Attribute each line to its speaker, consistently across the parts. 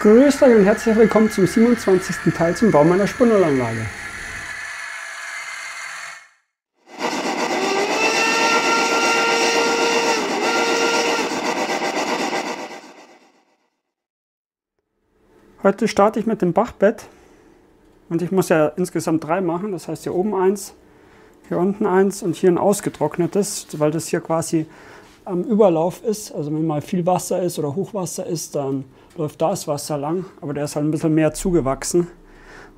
Speaker 1: Grüßt euch und herzlich willkommen zum 27. Teil zum Bau meiner Spundlerlanlage. Heute starte ich mit dem Bachbett und ich muss ja insgesamt 3 machen, das heißt hier oben 1, hier unten 1 und hier ein ausgetrocknetes, weil das hier quasi am Überlauf ist. Also wenn mal viel Wasser ist oder Hochwasser ist, dann läuft da das Wasser lang, aber der ist halt ein bisschen mehr zugewachsen.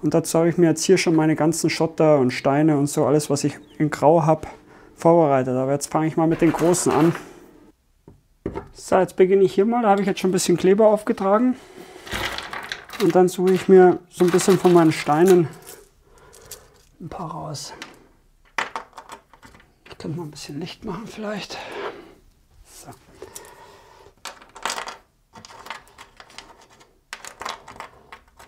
Speaker 1: Und dazu habe ich mir jetzt hier schon meine ganzen Schotter und Steine und so, alles was ich in Grau habe, vorbereitet. Aber jetzt fange ich mal mit den großen an. So, jetzt beginne ich hier mal, da habe ich jetzt schon ein bisschen Kleber aufgetragen. Und dann suche ich mir so ein bisschen von meinen Steinen ein paar raus. Ich könnte mal ein bisschen Licht machen vielleicht. So.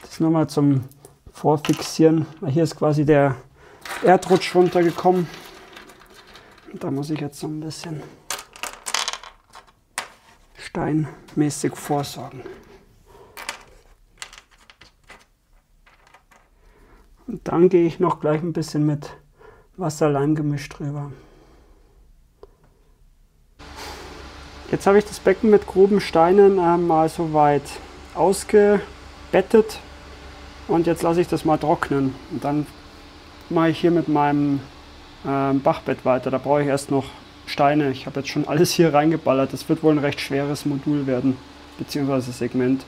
Speaker 1: Das nur mal zum Vorfixieren. Hier ist quasi der Erdrutsch runtergekommen. Und da muss ich jetzt so ein bisschen steinmäßig vorsorgen. Und dann gehe ich noch gleich ein bisschen mit Wasserleimgemisch drüber. Jetzt habe ich das Becken mit groben Steinen mal so weit ausgebettet und jetzt lasse ich das mal trocknen. Und dann mache ich hier mit meinem Bachbett weiter. Da brauche ich erst noch Steine. Ich habe jetzt schon alles hier reingeballert. Das wird wohl ein recht schweres Modul werden, beziehungsweise Segment.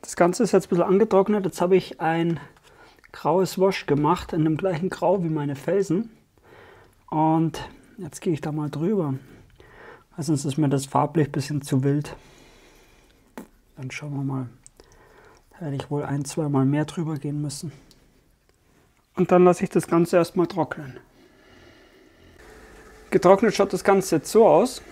Speaker 1: Das Ganze ist jetzt ein bisschen angetrocknet. Jetzt habe ich ein graues Wash gemacht, in dem gleichen Grau wie meine Felsen. Und jetzt gehe ich da mal drüber. Weil sonst ist mir das farblich ein bisschen zu wild. Dann schauen wir mal. Da werde ich wohl 1-2 Mal mehr drüber gehen müssen. Und dann lasse ich das Ganze erstmal trocknen. Getrocknet schaut das Ganze jetzt so aus.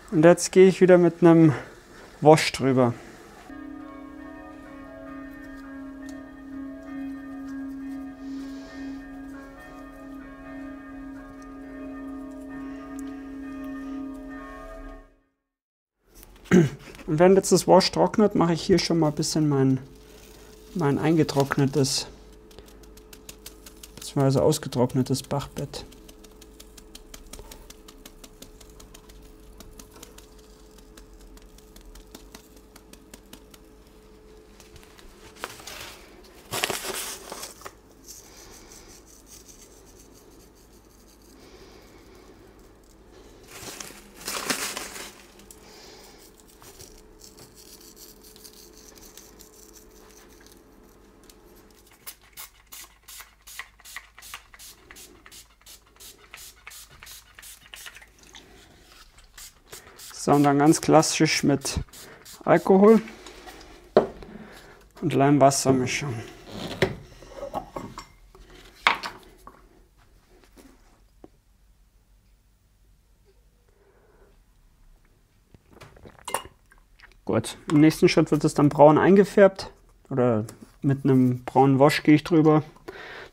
Speaker 1: Und jetzt gehe ich wieder mit einem Wash drüber. Und während jetzt das Wash trocknet, mache ich hier schon mal ein bisschen mein eingetrocknetes, beziehungsweise ausgetrocknetes Bachbett. So, und dann ganz klassisch mit Alkohol und Leimwassermischung. Gut, im nächsten Schritt wird es dann braun eingefärbt oder mit einem braunen Wash gehe ich drüber,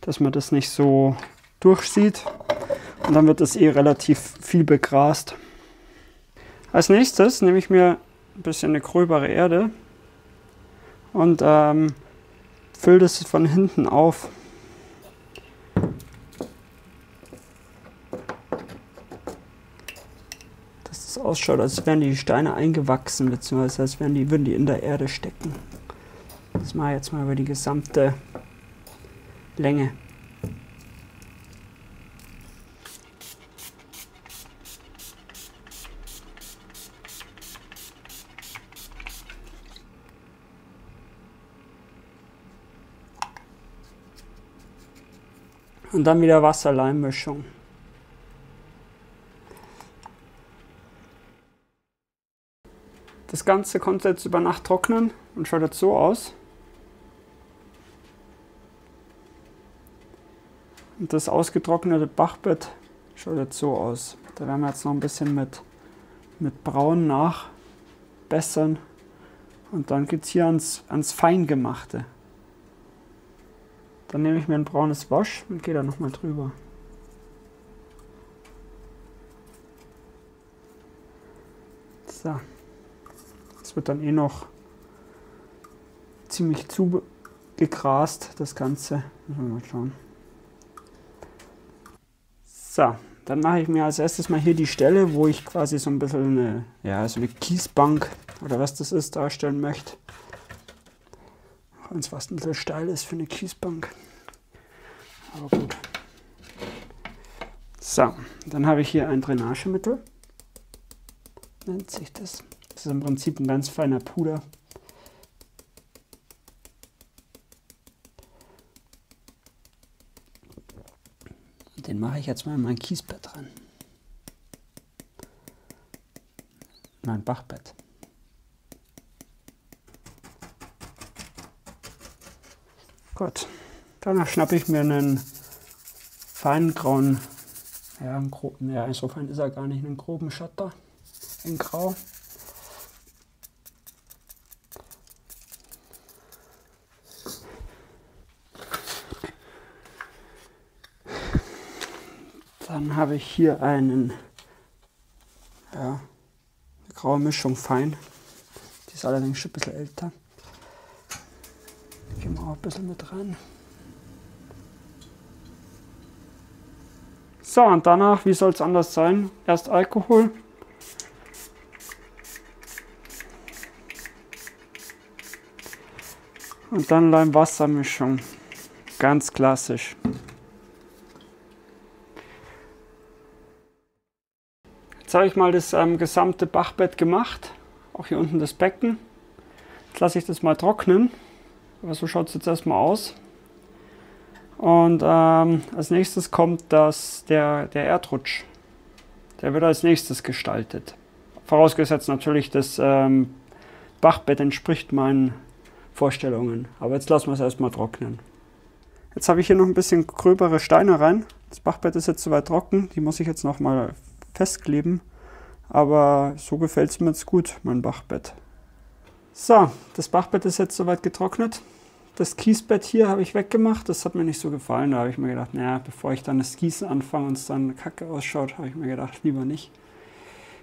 Speaker 1: dass man das nicht so durchsieht. Und dann wird es relativ viel begrast. Als nächstes nehme ich mir ein bisschen eine gröbere Erde und fülle das von hinten auf. Dass es ausschaut, als wären die Steine eingewachsen, beziehungsweise als würden die in der Erde stecken. Das mache ich jetzt mal über die gesamte Länge. Und dann wieder Wasser-Leim-Mischung. Das Ganze konnte jetzt über Nacht trocknen und schaut jetzt so aus. Und das ausgetrocknete Bachbett schaut jetzt so aus. Da werden wir jetzt noch ein bisschen mit Braun nachbessern. Und dann geht es hier ans Feingemachte. Dann nehme ich mir ein braunes Wasch und gehe da nochmal drüber. So. Das wird dann eh noch ziemlich zugegrast, das Ganze. Müssen wir mal schauen. So, dann mache ich mir als erstes mal hier die Stelle, wo ich quasi so ein bisschen so eine Kiesbank oder was das ist, darstellen möchte. Auch wenn es fast ein bisschen steil ist für eine Kiesbank. Aber gut. So, dann habe ich hier ein Drainagemittel. Nennt sich das. Das ist im Prinzip ein ganz feiner Puder. Den mache ich jetzt mal in mein Kiesbett rein. Mein Bachbett. Gut, danach schnappe ich mir einen feinen grauen, so fein ist er gar nicht, einen groben Shutter in Grau. Dann habe ich hier eine graue Mischung fein. Die ist allerdings schon ein bisschen älter. Die gehen wir auch ein bisschen mit rein. So, und danach, wie soll es anders sein? Erst Alkohol. Und dann Leim-Wasser-Mischung. Ganz klassisch. Jetzt habe ich mal das gesamte Bachbett gemacht. Auch hier unten das Becken. Jetzt lasse ich das mal trocknen. Aber so schaut es jetzt erstmal aus. Und als nächstes kommt der Erdrutsch. Der wird als nächstes gestaltet. Vorausgesetzt natürlich, das Bachbett entspricht meinen Vorstellungen. Aber jetzt lassen wir es erstmal trocknen. Jetzt habe ich hier noch ein bisschen gröbere Steine rein. Das Bachbett ist jetzt soweit trocken. Die muss ich jetzt noch mal festkleben. Aber so gefällt es mir jetzt gut, mein Bachbett. So, das Bachbett ist jetzt soweit getrocknet. Das Kiesbett hier habe ich weggemacht. Das hat mir nicht so gefallen. Da habe ich mir gedacht, naja, bevor ich dann das Gießen anfange und es dann kacke ausschaut, habe ich mir gedacht, lieber nicht.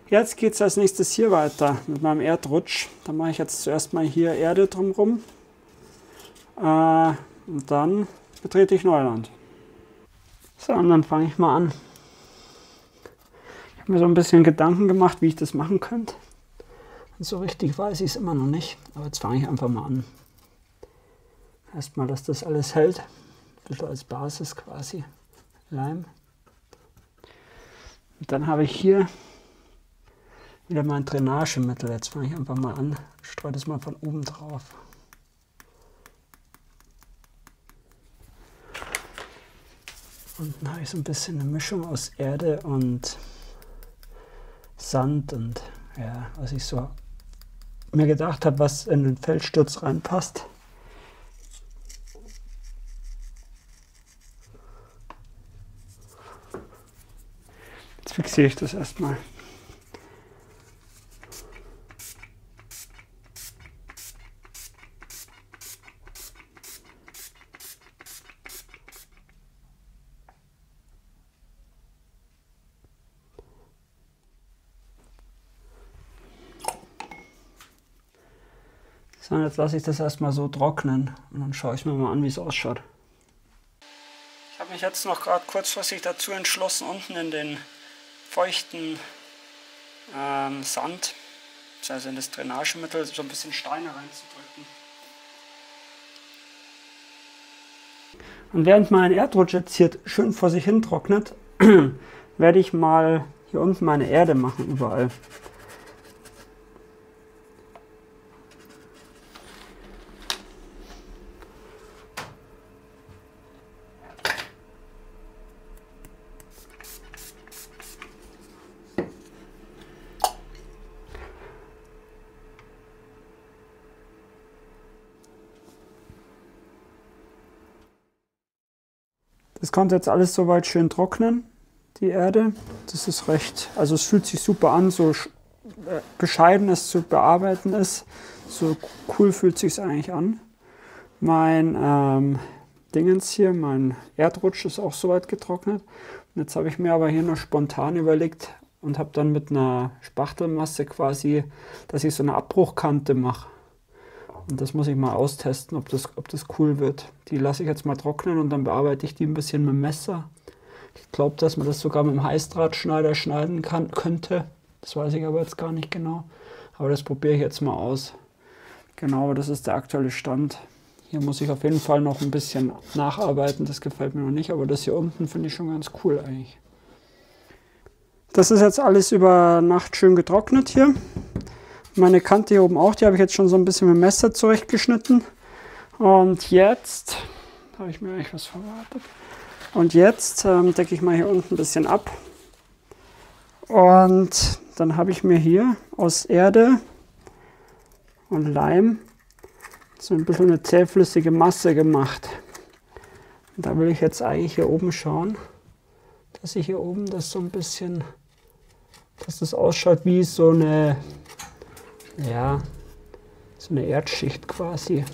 Speaker 1: Jetzt geht es als nächstes hier weiter mit meinem Erdrutsch. Da mache ich jetzt zuerst mal hier Erde drumherum. Und dann betrete ich Neuland. So, und dann fange ich mal an. Ich habe mir so ein bisschen Gedanken gemacht, wie ich das machen könnte. Und so richtig weiß ich es immer noch nicht. Aber jetzt fange ich einfach mal an. Erstmal, dass das alles hält. Ein bisschen als Basis quasi. Leim. Und dann habe ich hier wieder mein Drainagemittel. Jetzt fange ich einfach mal an. Streue das mal von oben drauf. Unten habe ich so ein bisschen eine Mischung aus Erde und Sand und ja, was ich so mir gedacht habe, was in den Felssturz reinpasst. Jetzt fixiere ich das erstmal. So, jetzt lasse ich das erstmal so trocknen und dann schaue ich mir mal an, wie es ausschaut. Ich habe mich jetzt noch gerade kurzfristig dazu entschlossen, unten in den feuchten Sand, also in das Drainagemittel, so ein bisschen Steine reinzudrücken. Und während mein Erdrutsch jetzt hier schön vor sich hin trocknet, werde ich mal hier unten meine Erde machen, überall. Das konnte jetzt alles soweit schön trocknen, die Erde. Das ist recht, also es fühlt sich super an, so bescheiden es zu bearbeiten ist. So cool fühlt sich eigentlich an. Mein Dingens hier, mein Erdrutsch ist auch soweit getrocknet. Und jetzt habe ich mir aber hier noch spontan überlegt und habe dann mit einer Spachtelmasse quasi, dass ich so eine Abbruchkante mache. Und das muss ich mal austesten, ob das cool wird. Die lasse ich jetzt mal trocknen und dann bearbeite ich die ein bisschen mit dem Messer. Ich glaube, dass man das sogar mit dem Heißdrahtschneider schneiden könnte. Das weiß ich aber jetzt gar nicht genau. Aber das probiere ich jetzt mal aus. Genau, das ist der aktuelle Stand. Hier muss ich auf jeden Fall noch ein bisschen nacharbeiten. Das gefällt mir noch nicht, aber das hier unten finde ich schon ganz cool eigentlich. Das ist jetzt alles über Nacht schön getrocknet hier. Meine Kante hier oben auch, die habe ich jetzt schon so ein bisschen mit dem Messer zurechtgeschnitten. Und jetzt habe ich mir eigentlich was verraten. Und jetzt decke ich mal hier unten ein bisschen ab. Und dann habe ich mir hier aus Erde und Leim so ein bisschen eine zähflüssige Masse gemacht. Und da will ich jetzt eigentlich hier oben schauen, dass ich hier oben das so ein bisschen, dass das ausschaut wie so eine, ja, so eine Erdschicht quasi,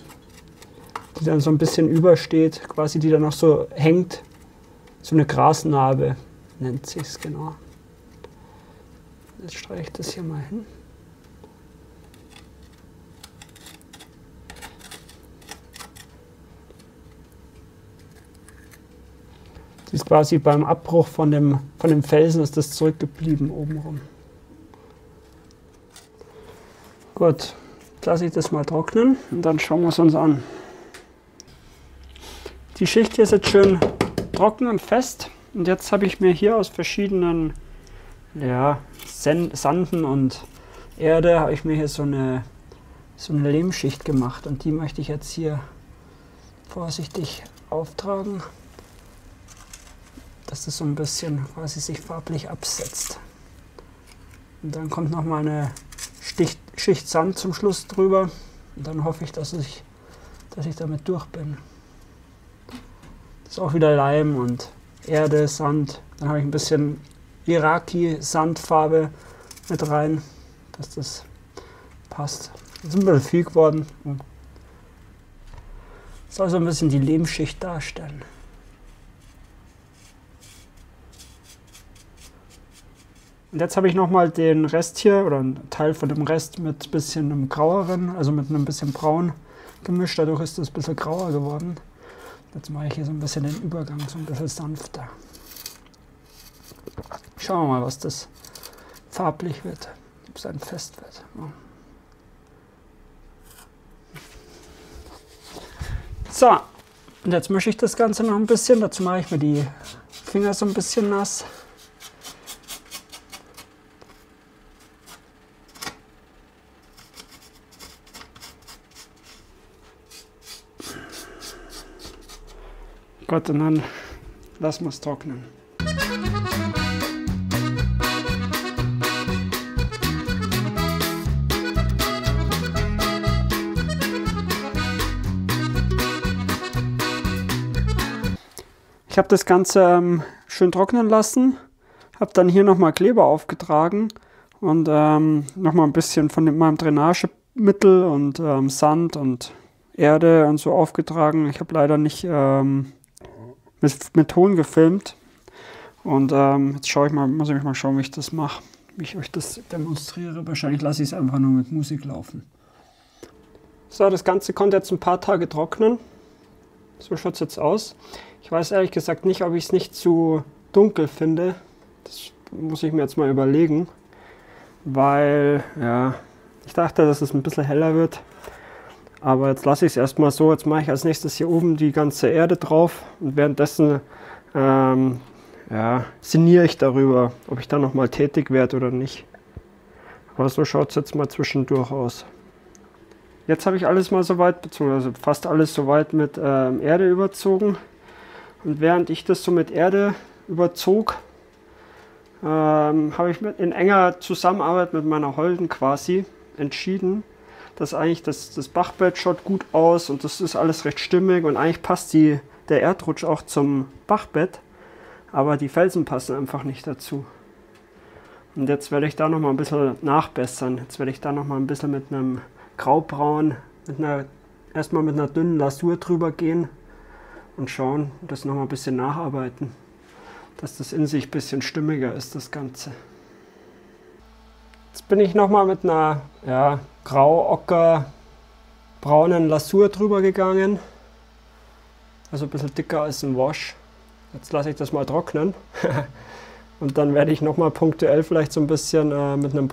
Speaker 1: die dann so ein bisschen übersteht, quasi die dann noch so hängt. So eine Grasnarbe nennt sich es genau. Jetzt streiche ich das hier mal hin. Die ist quasi beim Abbruch von dem Felsen ist das zurückgeblieben obenrum. Gut, jetzt lasse ich das mal trocknen und dann schauen wir es uns an. Die Schicht hier ist jetzt schön trocken und fest. Und jetzt habe ich mir hier aus verschiedenen Sanden und Erde habe ich mir hier so eine Lehmschicht gemacht. Und die möchte ich jetzt hier vorsichtig auftragen, dass das so ein bisschen quasi sich farblich absetzt. Und dann kommt noch mal eine Schicht Sand zum Schluss drüber. Und dann hoffe ich, dass ich damit durch bin. Das ist auch wieder Leim und Erde, Sand. Dann habe ich ein bisschen Iraki-Sandfarbe mit rein, dass das passt. Das ist ein bisschen viel geworden. Soll so ein bisschen die Lehmschicht darstellen. Und jetzt habe ich nochmal den Rest hier, oder einen Teil von dem Rest mit ein bisschen einem graueren, also mit einem bisschen braun gemischt. Dadurch ist es ein bisschen grauer geworden. Jetzt mache ich hier so ein bisschen den Übergang so ein bisschen sanfter. Schauen wir mal, was das farblich wird, ob es ein Fest wird. So, und jetzt mische ich das Ganze noch ein bisschen. Dazu mache ich mir die Finger so ein bisschen nass. Gut, und dann lassen wir es trocknen. Ich habe das Ganze schön trocknen lassen, habe dann hier nochmal Kleber aufgetragen und nochmal ein bisschen von meinem Drainagemittel und Sand und Erde und so aufgetragen. Ich habe leider nicht mit Ton gefilmt. Und jetzt muss ich mal schauen, wie ich das mache, wie ich euch das demonstriere. Wahrscheinlich lasse ich es einfach nur mit Musik laufen. So, das Ganze konnte jetzt ein paar Tage trocknen. So schaut es jetzt aus. Ich weiß ehrlich gesagt nicht, ob ich es nicht zu dunkel finde. Das muss ich mir jetzt mal überlegen. Weil, ja, ich dachte, dass es ein bisschen heller wird. Aber jetzt lasse ich es erstmal so. Jetzt mache ich als nächstes hier oben die ganze Erde drauf. Und währenddessen sinniere ich darüber, ob ich da nochmal tätig werde oder nicht. Aber so schaut es jetzt mal zwischendurch aus. Jetzt habe ich alles mal soweit, beziehungsweise fast alles soweit mit Erde überzogen. Und während ich das so mit Erde überzog, habe ich in enger Zusammenarbeit mit meiner Holden quasi entschieden, dass eigentlich das Bachbett schaut gut aus und das ist alles recht stimmig und eigentlich passt die der Erdrutsch auch zum Bachbett, aber die Felsen passen einfach nicht dazu. Und jetzt werde ich da noch mal ein bisschen nachbessern. Jetzt werde ich da noch mal ein bisschen mit einem Graubraun, erstmal mit einer dünnen Lasur drüber gehen und schauen, das noch mal ein bisschen nacharbeiten, dass das in sich ein bisschen stimmiger ist, das Ganze. Jetzt bin ich noch mal mit einer grau-ocker-braunen Lasur drüber gegangen. Also ein bisschen dicker als ein Wash. Jetzt lasse ich das mal trocknen. Und dann werde ich nochmal punktuell vielleicht so ein bisschen mit einem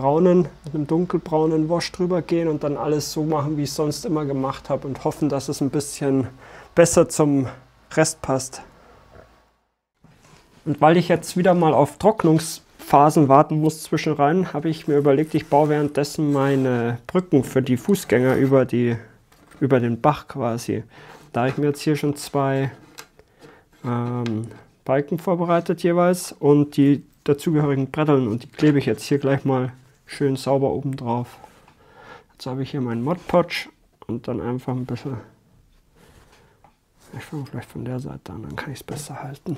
Speaker 1: dunkelbraunen Wash drüber gehen und dann alles so machen, wie ich es sonst immer gemacht habe und hoffen, dass es ein bisschen besser zum Rest passt. Und weil ich jetzt wieder mal auf Trocknungsphasen warten muss zwischenrein, habe ich mir überlegt, ich baue währenddessen meine Brücken für die Fußgänger über den Bach quasi. Da habe ich mir jetzt hier schon 2 Balken vorbereitet jeweils und die dazugehörigen Bretteln und die klebe ich jetzt hier gleich mal schön sauber oben drauf. Jetzt habe ich hier meinen Mod Podge und dann einfach ein bisschen, ich fange vielleicht von der Seite an, dann kann ich es besser halten.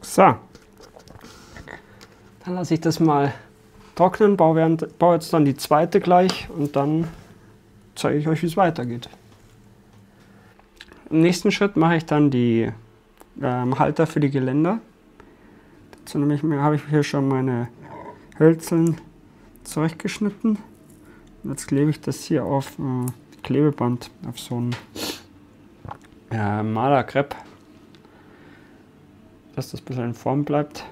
Speaker 1: So. Dann lasse ich das mal trocknen, baue jetzt dann die zweite gleich und dann zeige ich euch, wie es weitergeht. Im nächsten Schritt mache ich dann die Halter für die Geländer. Dazu habe ich hier schon meine Hölzeln zurechtgeschnitten. Und jetzt klebe ich das hier auf Klebeband, auf so ein Malerkrepp, dass das ein bisschen in Form bleibt.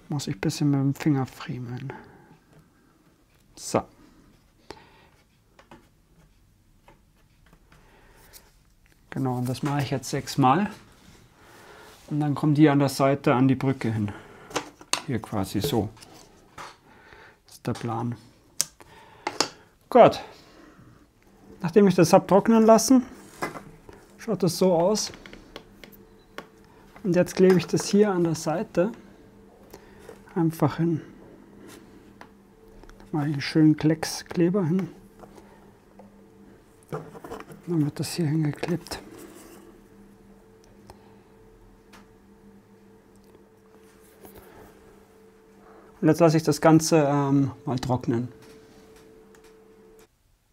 Speaker 1: Muss ich ein bisschen mit dem Finger friemeln. So. Genau, und das mache ich jetzt 6 Mal. Und dann kommen die an der Seite an die Brücke hin. Hier quasi so. Das ist der Plan. Gut. Nachdem ich das habe trocknen lassen, schaut das so aus. Und jetzt klebe ich das hier an der Seite einfach hin. Da mache ich einen schönen Kleckskleber hin. Dann wird das hier hingeklebt. Und jetzt lasse ich das Ganze mal trocknen.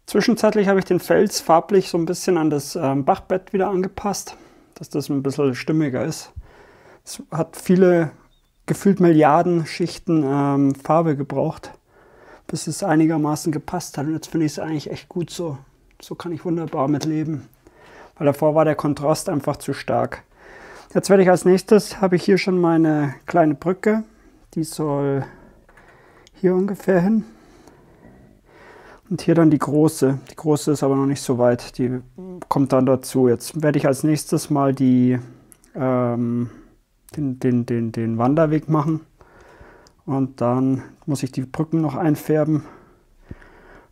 Speaker 1: Zwischenzeitlich habe ich den Fels farblich so ein bisschen an das Bachbett wieder angepasst, dass das ein bisschen stimmiger ist. Es hat gefühlt Milliarden Schichten Farbe gebraucht, bis es einigermaßen gepasst hat. Und jetzt finde ich es eigentlich echt gut so. So kann ich wunderbar mit leben. Weil davor war der Kontrast einfach zu stark. Jetzt werde ich als nächstes, habe ich hier schon meine kleine Brücke. Die soll hier ungefähr hin. Und hier dann die große. Die große ist aber noch nicht so weit. Die kommt dann dazu. Jetzt werde ich als nächstes mal den Wanderweg machen. Und dann muss ich die Brücken noch einfärben.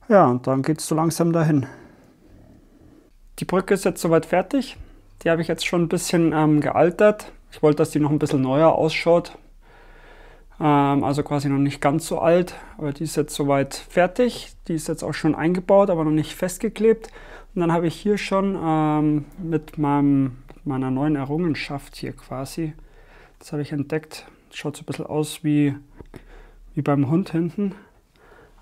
Speaker 1: Ja, und dann geht es so langsam dahin. Die Brücke ist jetzt soweit fertig. Die habe ich jetzt schon ein bisschen gealtert. Ich wollte, dass die noch ein bisschen neuer ausschaut. Also quasi noch nicht ganz so alt, aber die ist jetzt soweit fertig. Die ist jetzt auch schon eingebaut, aber noch nicht festgeklebt. Und dann habe ich hier schon mit meiner neuen Errungenschaft hier quasi, das habe ich entdeckt, schaut so ein bisschen aus wie beim Hund hinten.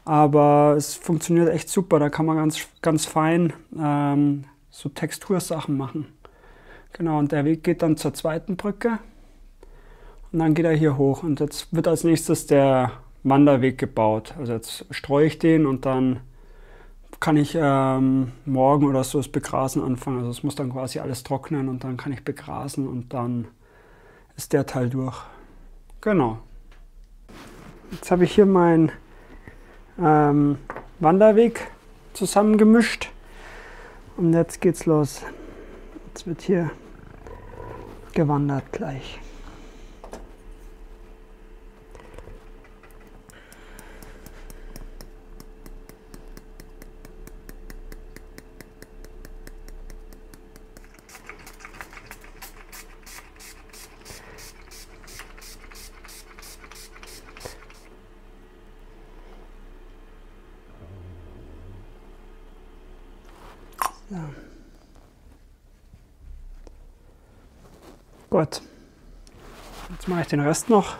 Speaker 1: Aber es funktioniert echt super, da kann man ganz fein so Textursachen machen. Genau, und der Weg geht dann zur zweiten Brücke. Und dann geht er hier hoch und jetzt wird als nächstes der Wanderweg gebaut. Also jetzt streue ich den und dann kann ich morgen oder so das Begrasen anfangen. Also es muss dann quasi alles trocknen und dann kann ich begrasen und dann ist der Teil durch. Genau. Jetzt habe ich hier meinen Wanderweg zusammengemischt und jetzt geht's los. Jetzt wird hier gewandert gleich. So. Gut. Jetzt mache ich den Rest noch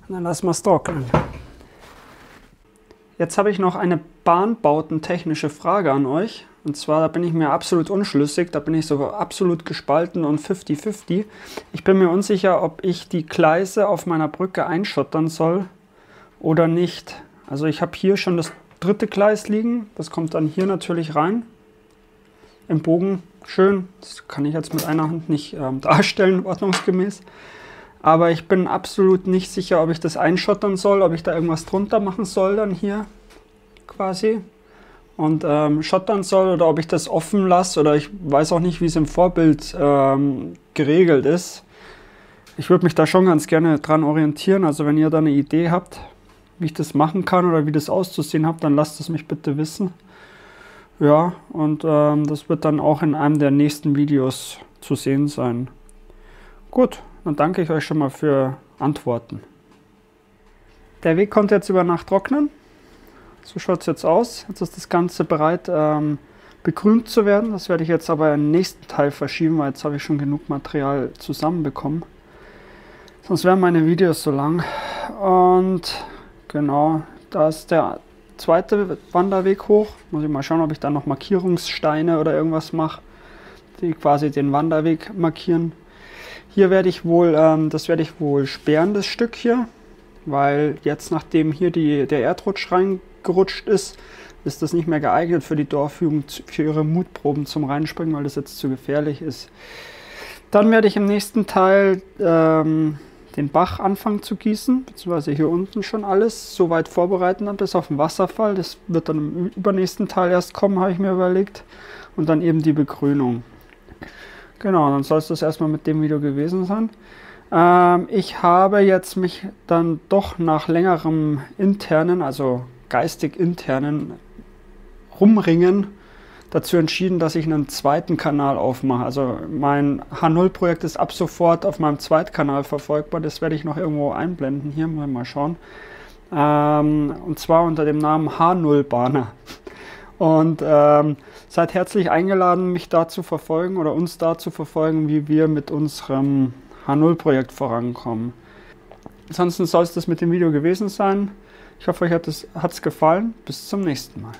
Speaker 1: und dann lassen wir es trocknen. Jetzt habe ich noch eine bahnbautentechnische Frage an euch. Und zwar, da bin ich mir absolut unschlüssig, da bin ich sogar absolut gespalten und 50-50. Ich bin mir unsicher, ob ich die Gleise auf meiner Brücke einschottern soll oder nicht. Also ich habe hier schon das dritte Gleis liegen, das kommt dann hier natürlich rein. Im Bogen, schön, das kann ich jetzt mit einer Hand nicht darstellen, ordnungsgemäß. Aber ich bin absolut nicht sicher, ob ich das einschottern soll, ob ich da irgendwas drunter machen soll dann hier quasi. Und schottern soll oder ob ich das offen lasse oder ich weiß auch nicht, wie es im Vorbild geregelt ist. Ich würde mich da schon ganz gerne dran orientieren, also wenn ihr da eine Idee habt, wie ich das machen kann oder wie das auszusehen hat, dann lasst es mich bitte wissen. Ja, und das wird dann auch in einem der nächsten Videos zu sehen sein. Gut, dann danke ich euch schon mal für Antworten. Der Weg konnte jetzt über Nacht trocknen. So schaut es jetzt aus. Jetzt ist das Ganze bereit, begrünt zu werden. Das werde ich jetzt aber im nächsten Teil verschieben, weil jetzt habe ich schon genug Material zusammenbekommen. Sonst wären meine Videos so lang. Und genau, da ist der zweite Wanderweg hoch. Muss ich mal schauen, ob ich da noch Markierungssteine oder irgendwas mache, die quasi den Wanderweg markieren. Hier werde ich wohl, das werde ich wohl sperren, das Stück hier. Weil jetzt, nachdem hier der Erdrutsch reingerutscht ist, ist das nicht mehr geeignet für die Dorfjugend, für ihre Mutproben zum Reinspringen, weil das jetzt zu gefährlich ist. Dann werde ich im nächsten Teil den Bach anfangen zu gießen, beziehungsweise hier unten schon alles so weit vorbereiten, dann bis auf den Wasserfall. Das wird dann im übernächsten Teil erst kommen, habe ich mir überlegt. Und dann eben die Begrünung. Genau, dann soll es das erstmal mit dem Video gewesen sein. Ich habe jetzt mich dann doch nach längerem internen, also geistig internen Rumringen dazu entschieden, dass ich einen zweiten Kanal aufmache. Also mein H0-Projekt ist ab sofort auf meinem Zweitkanal verfolgbar. Das werde ich noch irgendwo einblenden. Hier mal schauen. Und zwar unter dem Namen H0-Bahner. Und seid herzlich eingeladen, mich da zu verfolgen oder uns da zu verfolgen, wie wir mit unserem H0-Projekt vorankommen. Ansonsten soll es das mit dem Video gewesen sein. Ich hoffe, euch hat es gefallen. Bis zum nächsten Mal.